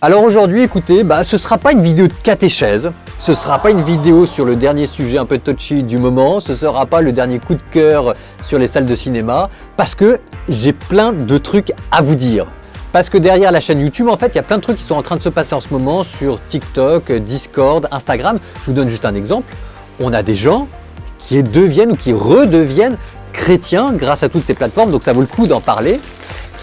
Alors aujourd'hui, écoutez, ce sera pas une vidéo de catéchèse, ce sera pas une vidéo sur le dernier sujet un peu touchy du moment, ce sera pas le dernier coup de cœur sur les salles de cinéma, parce que j'ai plein de trucs à vous dire. Parce que derrière la chaîne YouTube, en fait, il y a plein de trucs qui sont en train de se passer en ce moment sur TikTok, Discord, Instagram. Je vous donne juste un exemple. On a des gens qui deviennent ou qui redeviennent chrétiens grâce à toutes ces plateformes, donc ça vaut le coup d'en parler.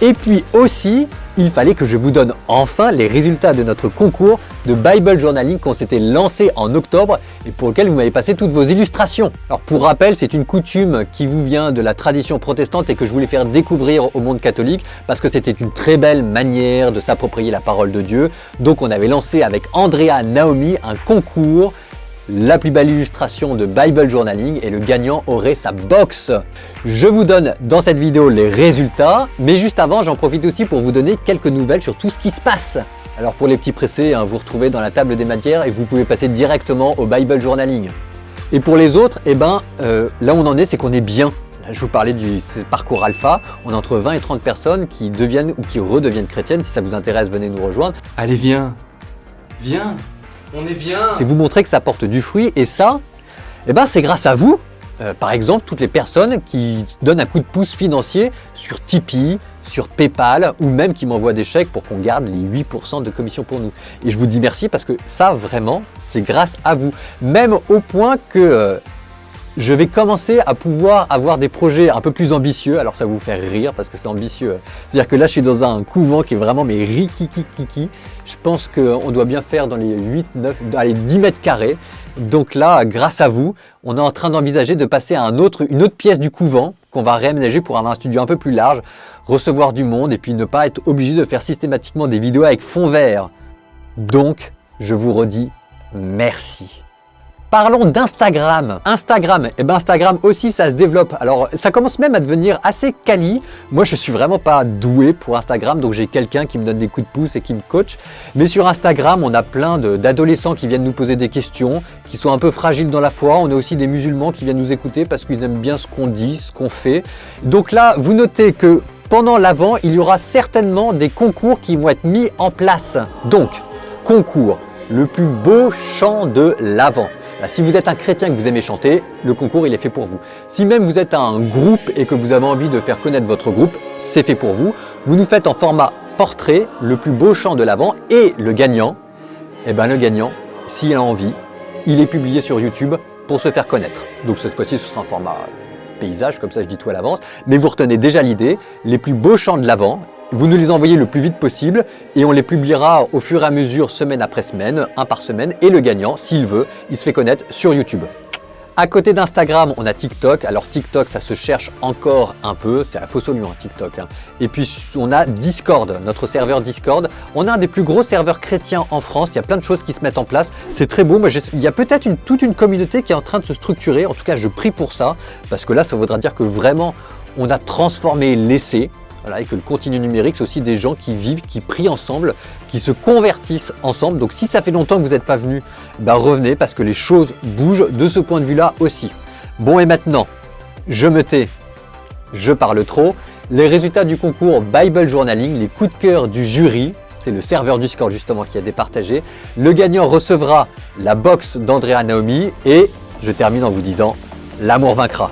Et puis aussi, il fallait que je vous donne enfin les résultats de notre concours de Bible Journaling qu'on s'était lancé en octobre et pour lequel vous m'avez passé toutes vos illustrations. Alors pour rappel, c'est une coutume qui vous vient de la tradition protestante et que je voulais faire découvrir au monde catholique parce que c'était une très belle manière de s'approprier la parole de Dieu. Donc on avait lancé avec Andrea Naomi un concours, la plus belle illustration de Bible Journaling, et le gagnant aurait sa box. Je vous donne dans cette vidéo les résultats, mais juste avant, j'en profite aussi pour vous donner quelques nouvelles sur tout ce qui se passe. Alors pour les petits pressés, vous retrouvez dans la table des matières et vous pouvez passer directement au Bible Journaling. Et pour les autres, là où on en est, c'est qu'on est bien. Là, je vous parlais du parcours alpha, on a entre 20 et 30 personnes qui deviennent ou qui redeviennent chrétiennes. Si ça vous intéresse, venez nous rejoindre. Allez, viens, on est bien. C'est vous montrer que ça porte du fruit, et ça, c'est grâce à vous. Par exemple, toutes les personnes qui donnent un coup de pouce financier sur Tipeee, sur PayPal, ou même qui m'envoient des chèques pour qu'on garde les 8% de commission pour nous. Et je vous dis merci parce que ça, vraiment, c'est grâce à vous. Même au point que je vais commencer à pouvoir avoir des projets un peu plus ambitieux. Alors ça va vous faire rire parce que c'est ambitieux. C'est-à-dire que là, je suis dans un couvent qui est vraiment mais rikiki. Je pense qu'on doit bien faire dans les 10 mètres carrés. Donc là, grâce à vous, on est en train d'envisager de passer à une autre pièce du couvent qu'on va réaménager pour avoir un studio un peu plus large, recevoir du monde et puis ne pas être obligé de faire systématiquement des vidéos avec fond vert. Donc, je vous redis merci. Parlons d'Instagram. Instagram aussi, ça se développe. Alors, ça commence même à devenir assez quali. Moi, je suis vraiment pas doué pour Instagram, donc j'ai quelqu'un qui me donne des coups de pouce et qui me coach. Mais sur Instagram, on a plein d'adolescents qui viennent nous poser des questions, qui sont un peu fragiles dans la foi. On a aussi des musulmans qui viennent nous écouter parce qu'ils aiment bien ce qu'on dit, ce qu'on fait. Donc là, vous notez que pendant l'Avent, il y aura certainement des concours qui vont être mis en place. Donc, concours, le plus beau chant de l'Avent. Si vous êtes un chrétien et que vous aimez chanter, le concours il est fait pour vous. Si même vous êtes un groupe et que vous avez envie de faire connaître votre groupe, c'est fait pour vous. Vous nous faites en format portrait le plus beau chant de l'Avent, et le gagnant, s'il a envie, il est publié sur YouTube pour se faire connaître. Donc cette fois-ci ce sera un format paysage, comme ça je dis tout à l'avance, mais vous retenez déjà l'idée, les plus beaux chants de l'Avent. Vous nous les envoyez le plus vite possible et on les publiera au fur et à mesure, semaine après semaine, un par semaine. Et le gagnant, s'il veut, il se fait connaître sur YouTube. À côté d'Instagram, on a TikTok. Alors TikTok, ça se cherche encore un peu. C'est la fausse oignon, TikTok. Et puis on a Discord, notre serveur Discord. On a un des plus gros serveurs chrétiens en France. Il y a plein de choses qui se mettent en place. C'est très beau. Il y a peut-être toute une communauté qui est en train de se structurer. En tout cas, je prie pour ça. Parce que là, ça voudra dire que vraiment, on a transformé l'essai. Voilà, et que le continu numérique, c'est aussi des gens qui vivent, qui prient ensemble, qui se convertissent ensemble. Donc si ça fait longtemps que vous n'êtes pas venu, revenez parce que les choses bougent de ce point de vue-là aussi. Bon, et maintenant, je me tais, je parle trop. Les résultats du concours Bible Journaling, les coups de cœur du jury, c'est le serveur Discord justement qui a départagé. Le gagnant recevra la box d'Andrea Naomi et je termine en vous disant, l'amour vaincra.